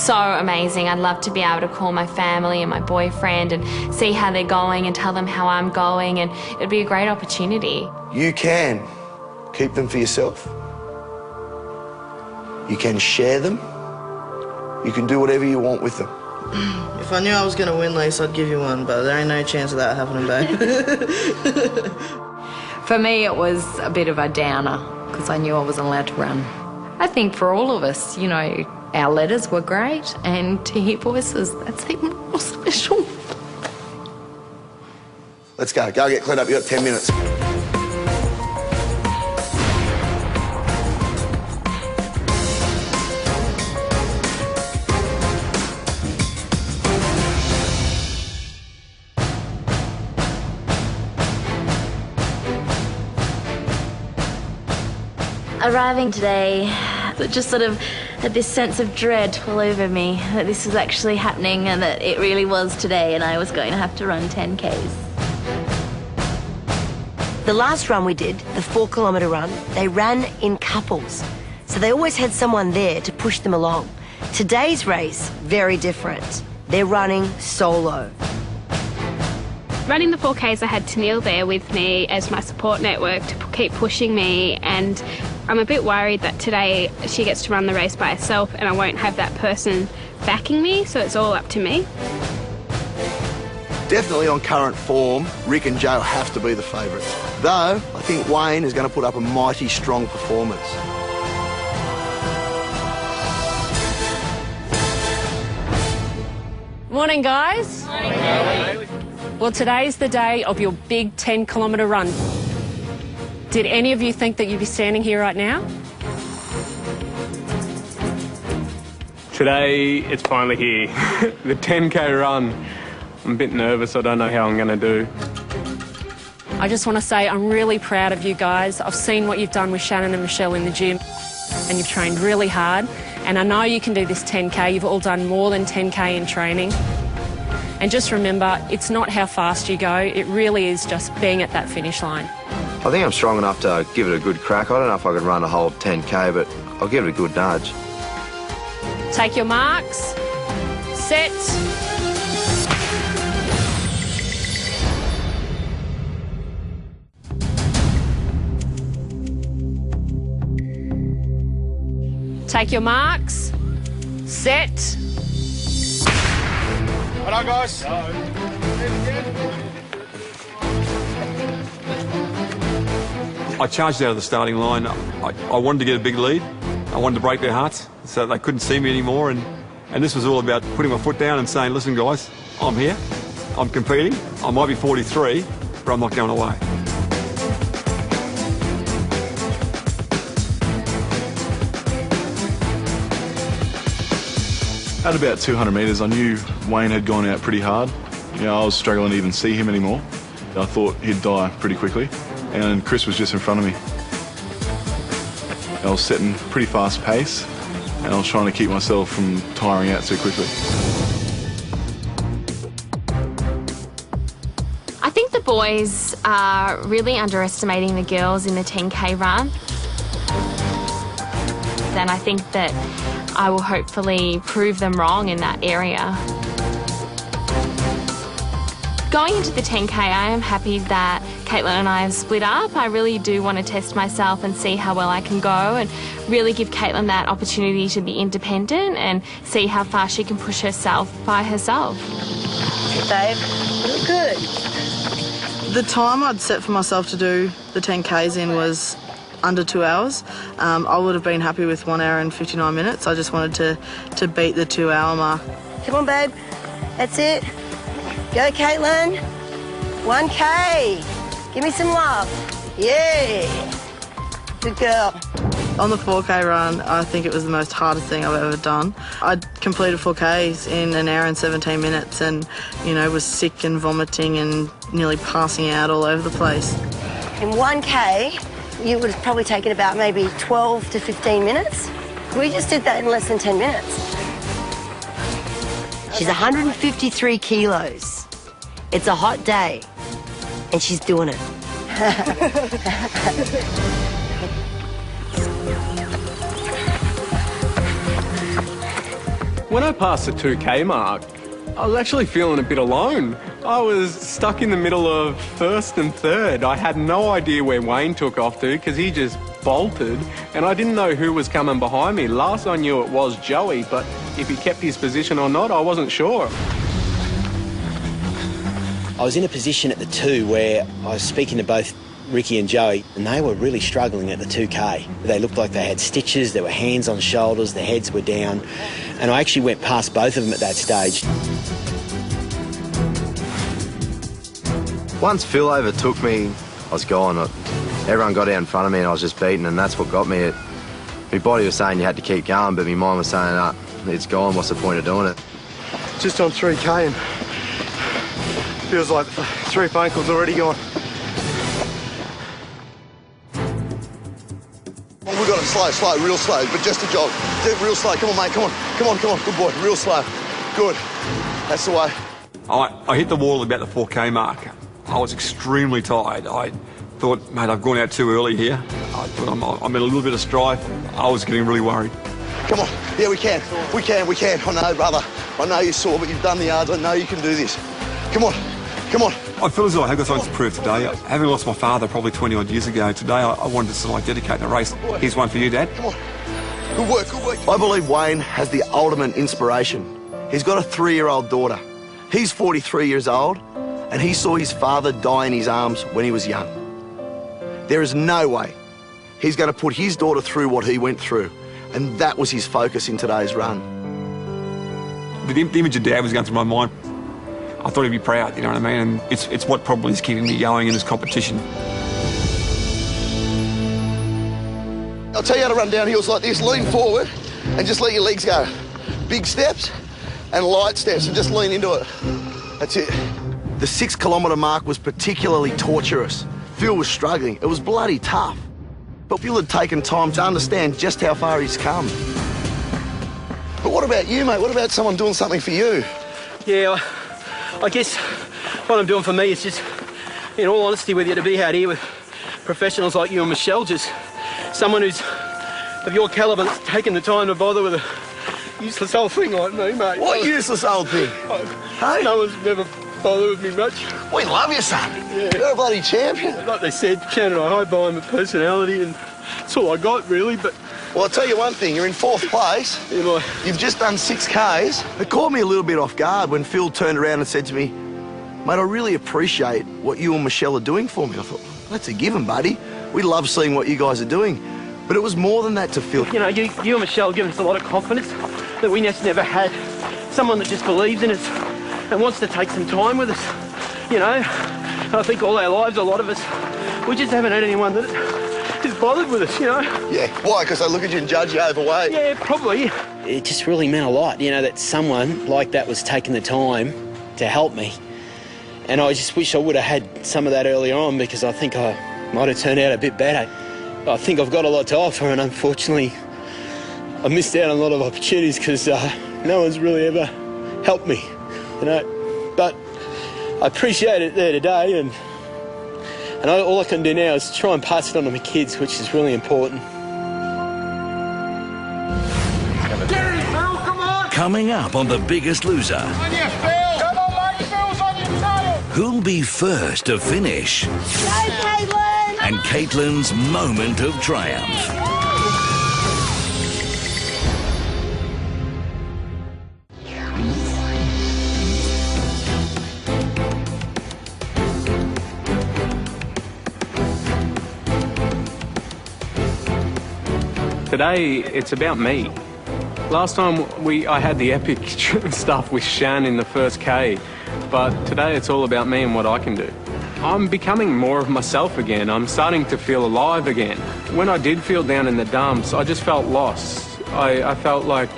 so amazing. I'd love to be able to call my family and my boyfriend and see how they're going and tell them how I'm going, and it'd be a great opportunity. You can keep them for yourself. You can share them. You can do whatever you want with them. If I knew I was going to win, Lisa, I'd give you one, but there ain't no chance of that happening, babe. For me, it was a bit of a downer because I knew I wasn't allowed to run. I think for all of us, you know, our letters were great, and to hear voices, that's even more special. Let's go. Go get cleaned up. You've got 10 minutes. Arriving today, it just sort of had this sense of dread all over me that this was actually happening and that it really was today and I was going to have to run 10Ks. The last run we did, the 4-kilometre run, they ran in couples. So they always had someone there to push them along. Today's race, very different. They're running solo. Running the 4Ks, I had Tennille there with me as my support network to keep pushing me, and I'm a bit worried that today she gets to run the race by herself and I won't have that person backing me, so it's all up to me. Definitely on current form, Rick and Joe have to be the favourites. Though, I think Wayne is going to put up a mighty strong performance. Morning, guys. Morning. Well, today's the day of your big 10-kilometre run. Did any of you think that you'd be standing here right now? Today, it's finally here. The 10K run. I'm a bit nervous. I don't know how I'm going to do. I just want to say I'm really proud of you guys. I've seen what you've done with Shannon and Michelle in the gym, and you've trained really hard. And I know you can do this 10K. You've all done more than 10K in training. And just remember, it's not how fast you go. It really is just being at that finish line. I think I'm strong enough to give it a good crack. I don't know if I could run a whole 10K, but I'll give it a good nudge. Take your marks. Set. Take your marks. Set. Well done, guys. I charged out of the starting line. I wanted to get a big lead. I wanted to break their hearts so they couldn't see me anymore. And this was all about putting my foot down and saying, listen, guys, I'm here. I'm competing. I might be 43, but I'm not going away. At about 200 metres, I knew Wayne had gone out pretty hard. You know, I was struggling to even see him anymore. I thought he'd die pretty quickly, and Chris was just in front of me. I was setting pretty fast pace, and I was trying to keep myself from tiring out too quickly. I think the boys are really underestimating the girls in the 10K run. And I think that I will hopefully prove them wrong in that area. Going into the 10K, I am happy that Caitlin and I have split up. I really do want to test myself and see how well I can go and really give Caitlin that opportunity to be independent and see how far she can push herself by herself. Dave, look good. The time I'd set for myself to do the 10Ks in was under 2 hours. I would have been happy with 1 hour and 59 minutes. I just wanted to beat the 2 hour mark. Come on, babe. That's it. Go, Caitlin. 1K. Give me some love. Yeah. Good girl. On the 4K run, I think it was the most hardest thing I've ever done. I'd completed 4Ks in 1 hour and 17 minutes and, you know, was sick and vomiting and nearly passing out all over the place. In 1K, you would have probably taken about maybe 12 to 15 minutes. We just did that in less than 10 minutes. She's 153 kilos. It's a hot day, and she's doing it. When I passed the 2K mark, I was actually feeling a bit alone. I was stuck in the middle of first and third. I had no idea where Wayne took off to because he just bolted, and I didn't know who was coming behind me. Last I knew it was Joey, but if he kept his position or not, I wasn't sure. I was in a position at the 2 where I was speaking to both Ricky and Joey, and they were really struggling at the 2K. They looked like they had stitches, there were hands on shoulders, their heads were down, and I actually went past both of them at that stage. Once Phil overtook me, I was gone. Everyone got out in front of me and I was just beaten, and that's what got me. My body was saying you had to keep going, but my mind was saying, it's gone, what's the point of doing it? Just on 3K and feels like 3 phone calls already gone. Well, we got it slow, real slow, but just a jog. Do it real slow. Come on, mate, come on. Good boy, real slow. Good. That's the way. I hit the wall about the 4K mark. I was extremely tired. I thought, mate, I've gone out too early here. I thought I'm in a little bit of strife. I was getting really worried. Come on. Yeah, we can. I know, brother. I know you're sore, but you've done the yards. I know you can do this. Come on. I feel as though I have got something to prove today. Having lost my father probably 20-odd years ago, today I wanted to sort of like dedicate the race. Here's one for you, Dad. Come on. Good work. I believe Wayne has the ultimate inspiration. He's got a 3-year-old daughter. He's 43 years old, and he saw his father die in his arms when he was young. There is no way he's going to put his daughter through what he went through, and that was his focus in today's run. The image of Dad was going through my mind. I thought he'd be proud, you know what I mean? And it's what probably is keeping me going in this competition. I'll tell you how to run down hills like this. Lean forward and just let your legs go. Big steps and light steps, and just lean into it. That's it. The 6-kilometre mark was particularly torturous. Phil was struggling. It was bloody tough. But Phil had taken time to understand just how far he's come. But what about you, mate? What about someone doing something for you? Yeah, I guess what I'm doing for me is just, in all honesty with you, to be out here with professionals like you and Michelle, just someone who's of your calibre that's taken the time to bother with a useless old thing like me, mate. What useless old thing? Hey? No one's never bothered with me much. We love you, son. Yeah. You're a bloody champion. Like they said, Shannon, I hide behind my personality, and that's all I got, really, but... Well, I'll tell you one thing, you're in 4th place. Yeah, You've just done 6Ks. It caught me a little bit off guard when Phil turned around and said to me, mate, I really appreciate what you and Michelle are doing for me. I thought, that's a given, buddy. We love seeing what you guys are doing. But it was more than that to Phil. You know, you and Michelle give us a lot of confidence that we just never had. Someone that just believes in us and wants to take some time with us. You know, I think all our lives, a lot of us, we just haven't had anyone that is bothered with us, you know. Yeah, why? Because they look at you and judge you overweight? Yeah, probably. It just really meant a lot, you know, that someone like that was taking the time to help me. And I just wish I would have had some of that earlier on, because I think I might have turned out a bit better. I think I've got a lot to offer, and unfortunately I missed out on a lot of opportunities because no one's really ever helped me, you know. But I appreciate it there today, and all I can do now is try and pass it on to my kids, which is really important. Coming up on The Biggest Loser. On your Phil! Come on, mate, Phil's on your tail! Who'll be first to finish? Go, Caitlin! And Caitlin's moment of triumph. Today, it's about me. Last time I had the epic stuff with Shan in the first K, but today it's all about me and what I can do. I'm becoming more of myself again. I'm starting to feel alive again. When I did feel down in the dumps, I just felt lost. I felt like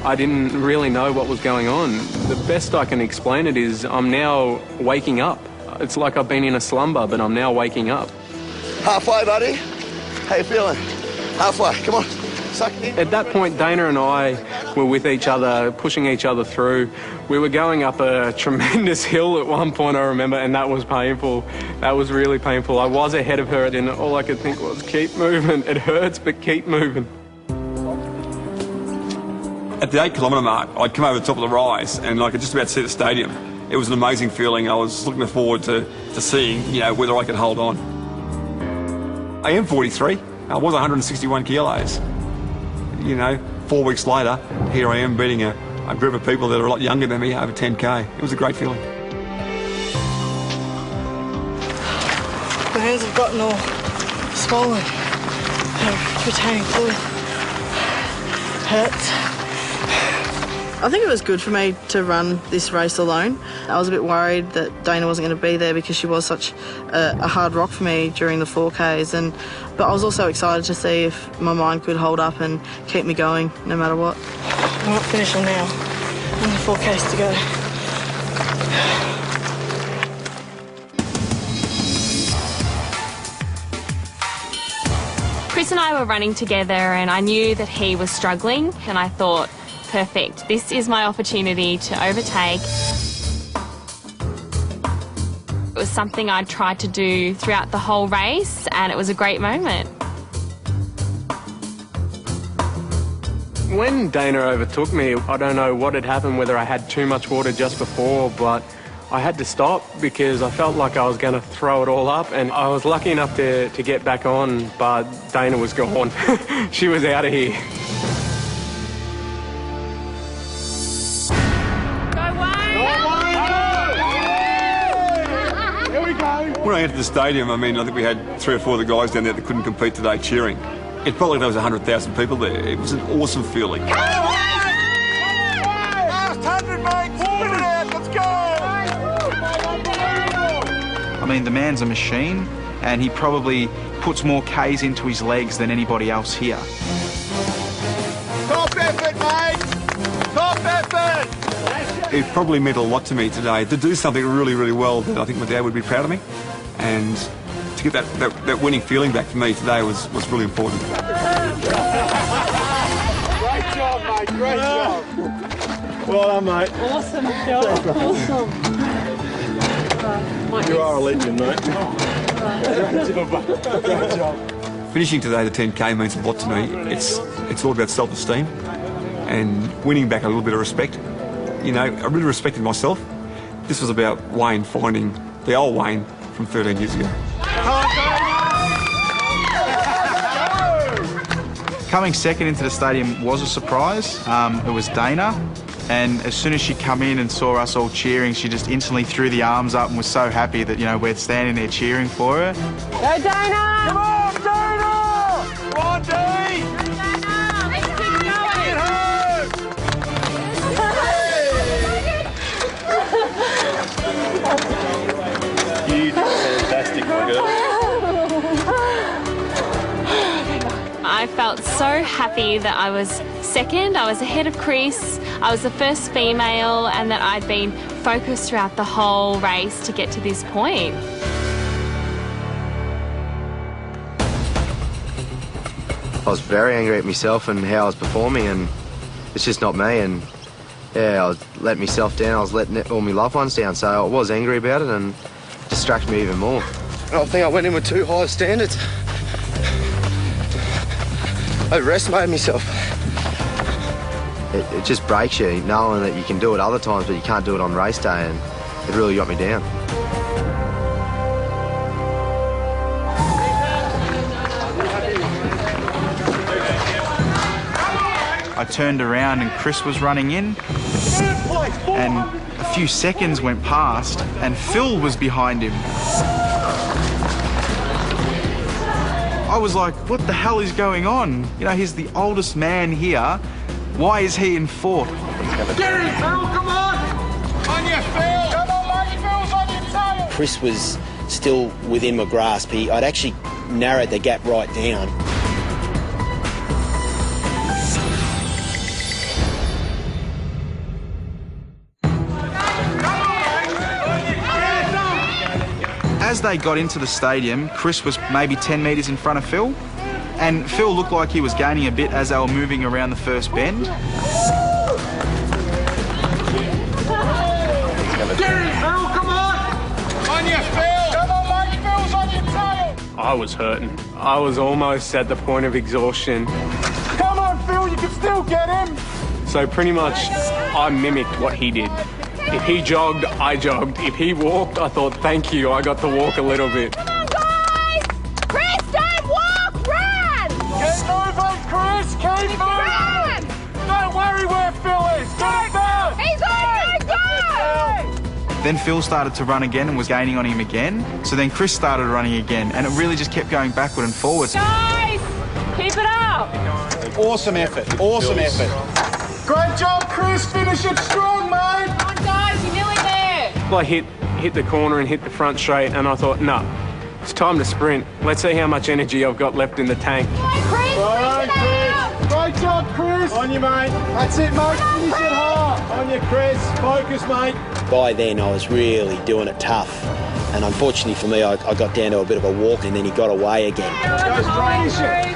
I didn't really know what was going on. The best I can explain it is I'm now waking up. It's like I've been in a slumber, but I'm now waking up. Halfway, buddy. How you feeling? Halfway, come on. Suck it in. At that point, Dana and I were with each other, pushing each other through. We were going up a tremendous hill at one point, I remember, and that was painful. That was really painful. I was ahead of her, and all I could think was, keep moving. It hurts, but keep moving. At the 8 kilometre mark, I'd come over the top of the rise and I could just about see the stadium. It was an amazing feeling. I was looking forward to seeing, whether I could hold on. I am 43. I was 161 kilos. 4 weeks later, here I am beating a group of people that are a lot younger than me over 10K. It was a great feeling. My hands have gotten all swollen. Retaining fluid. Hurts. I think it was good for me to run this race alone. I was a bit worried that Dana wasn't going to be there because she was such a hard rock for me during the 4Ks, but I was also excited to see if my mind could hold up and keep me going no matter what. I'm not finishing now. Only 4Ks to go. Chris and I were running together and I knew that he was struggling and I thought, perfect, this is my opportunity to overtake. It was something I'd tried to do throughout the whole race and it was a great moment. When Dana overtook me, I don't know what had happened, whether I had too much water just before, but I had to stop because I felt like I was going to throw it all up, and I was lucky enough to get back on, but Dana was gone. She was out of here. When I entered the stadium, I think we had 3 or 4 of the guys down there that couldn't compete today cheering. It felt like there was 100,000 people there. It was an awesome feeling. Last 100, mate! Spin it out, let's go! The man's a machine, and he probably puts more Ks into his legs than anybody else here. Top effort, mate! Top effort! It probably meant a lot to me today to do something really, really well that I think my dad would be proud of me. And to get that winning feeling back for me today was really important. Great job, mate. Great job. Well done, mate. Awesome job. Awesome. You are a legend, mate. Great job. Finishing today the 10K means a lot to me. It's all about self-esteem and winning back a little bit of respect. I really respected myself. This was about Wayne finding the old Wayne from 13 years ago. Coming second into the stadium was a surprise. It was Dana, and as soon as she come in and saw us all cheering, she just instantly threw the arms up and was so happy that, we're standing there cheering for her. Go, Dana! Come on, Dana! Come on, Dee! Let's keep going! Get home! You did fantastic, my girl. I felt so happy that I was second, I was ahead of Chris, I was the first female, and that I'd been focused throughout the whole race to get to this point. I was very angry at myself and how I was performing, and it's just not me. And I was letting myself down, I was letting all my loved ones down, so I was angry about it and it distracted me even more. I think I went in with too high standards. I overestimated myself. It just breaks you, knowing that you can do it other times, but you can't do it on race day, and it really got me down. I turned around and Chris was running in, and a few seconds went past and Phil was behind him. I was like, what the hell is going on? He's the oldest man here. Why is he in fourth? Get him, Phil, come on! On your Phil! Come on, mate, Phil's on your tail! Chris was still within my grasp. I'd actually narrowed the gap right down. As they got into the stadium, Chris was maybe 10 metres in front of Phil, and Phil looked like he was gaining a bit as they were moving around the first bend. Get him, Phil, come on! On your Phil! Come on, mate, Phil's on your tail! I was hurting. I was almost at the point of exhaustion. Come on, Phil, you can still get him! So pretty much I mimicked what he did. If he jogged, I jogged. If he walked, I thought, thank you, I got to walk a little bit. Come on, guys! Chris, don't walk, run! Get moving, Chris, keep moving! Run! Don't worry where Phil is, get it down! He's on, go! Then Phil started to run again and was gaining on him again. So then Chris started running again, and it really just kept going backward and forward. Guys, keep it up! Awesome effort, awesome effort. Great job, Chris, finish it strong, mate! Come on, guys, you're nearly there! I hit the corner and hit the front straight, and I thought, no, it's time to sprint. Let's see how much energy I've got left in the tank. Chris, Great job, Chris. On you, mate. That's it, mate. Finish it hard. On you, Chris. Focus, mate. By then, I was really doing it tough. And unfortunately for me, I got down to a bit of a walk and then he got away again. Go straight.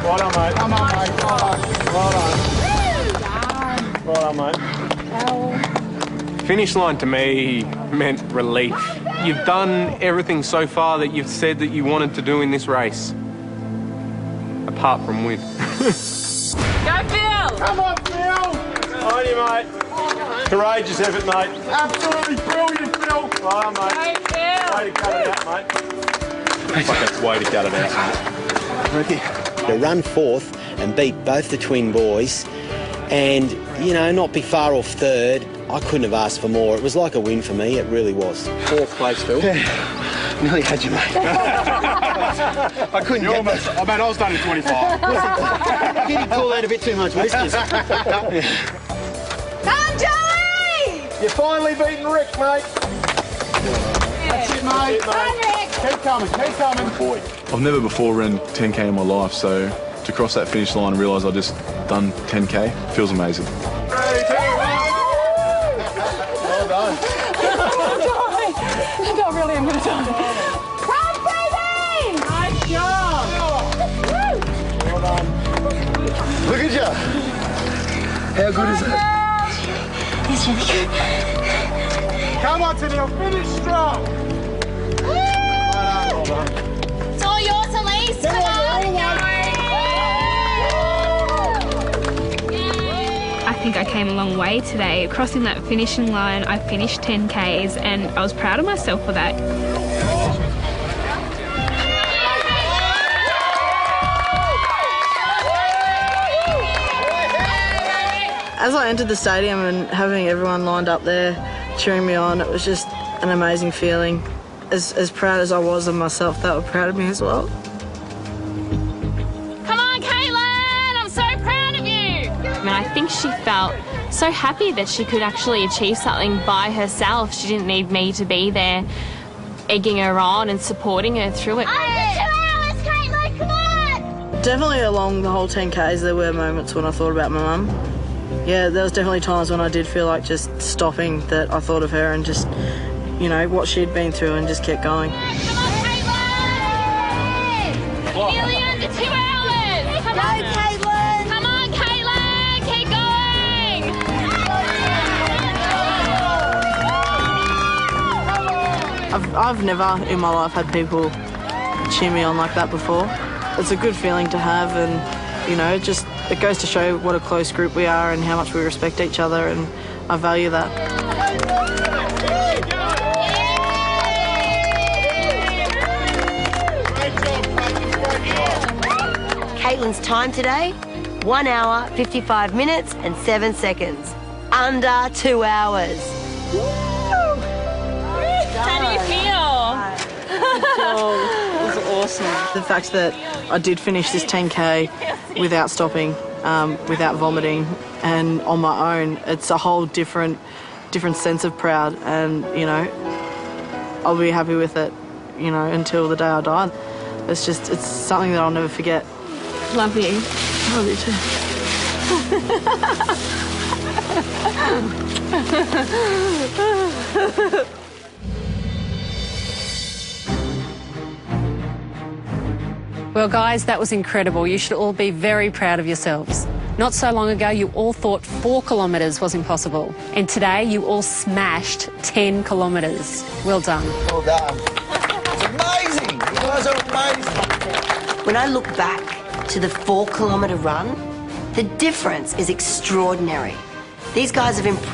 Well done, mate. Come on, mate. Well done, mate. Finish line to me meant relief. You've done everything so far that you've said that you wanted to do in this race. Apart from win. Go, Phil! Come on, Phil. On you, mate. Courageous effort, mate. Absolutely brilliant, Phil. Well done, mate. Go, Phil! Way to cut it out, mate. Fucking way to cut it out, mate. To run fourth and beat both the twin boys and, you know, not be far off third, I couldn't have asked for more. It was like a win for me, it really was. Fourth place, Phil. Nearly had you, mate. I couldn't get almost, I mean, I was done in 25. Did he call out a bit too much whiskers? Come, Joey! You're finally beating Rick, mate. That's it, mate. Run, Rick! Keep coming, keep coming. Boy. I've never before ran 10k in my life, so to cross that finish line and realise I just done 10k feels amazing. 3, 2, 1. Well done. I don't really am going to die. Come, baby! Nice job! Well done. Look at you. How good is it? It's really good. Come on, Tennille, finish strong. Well done. It's all yours, Elise. Come on! I think I came a long way today. Crossing that finishing line, I finished 10Ks and I was proud of myself for that. As I entered the stadium and having everyone lined up there cheering me on, it was just an amazing feeling. As proud as I was of myself, they were proud of me as well. Come on, Caitlin! I'm so proud of you! I mean, I think she felt so happy that she could actually achieve something by herself. She didn't need me to be there egging her on and supporting her through it. Under 2 hours, Caitlin, come on! Definitely along the whole 10Ks, there were moments when I thought about my mum. Yeah, there was definitely times when I did feel like just stopping, that I thought of her and just, you know, what she'd been through and just kept going. Come on, Caitlin! Nearly under 2 hours! Come on, Caitlin! Come on, Caitlin! Keep going! I've never in my life had people cheer me on like that before. It's a good feeling to have, and, you know, it goes to show what a close group we are and how much we respect each other, and I value that. Caitlin's time today, 1 hour, 55 minutes and 7 seconds. Under 2 hours. How do you feel? It was awesome. The fact that I did finish this 10K without stopping, without vomiting, and on my own, it's a whole different sense of proud, and, you know, I'll be happy with it, you know, until the day I die. It's something that I'll never forget. Love you. Love you too. Well, guys, that was incredible. You should all be very proud of yourselves. Not so long ago, you all thought 4 kilometres was impossible. And today, you all smashed 10 kilometres. Well done. Well done. It's amazing. You guys are amazing. When I look back to the 4 kilometre run, The difference is extraordinary. These guys have improved.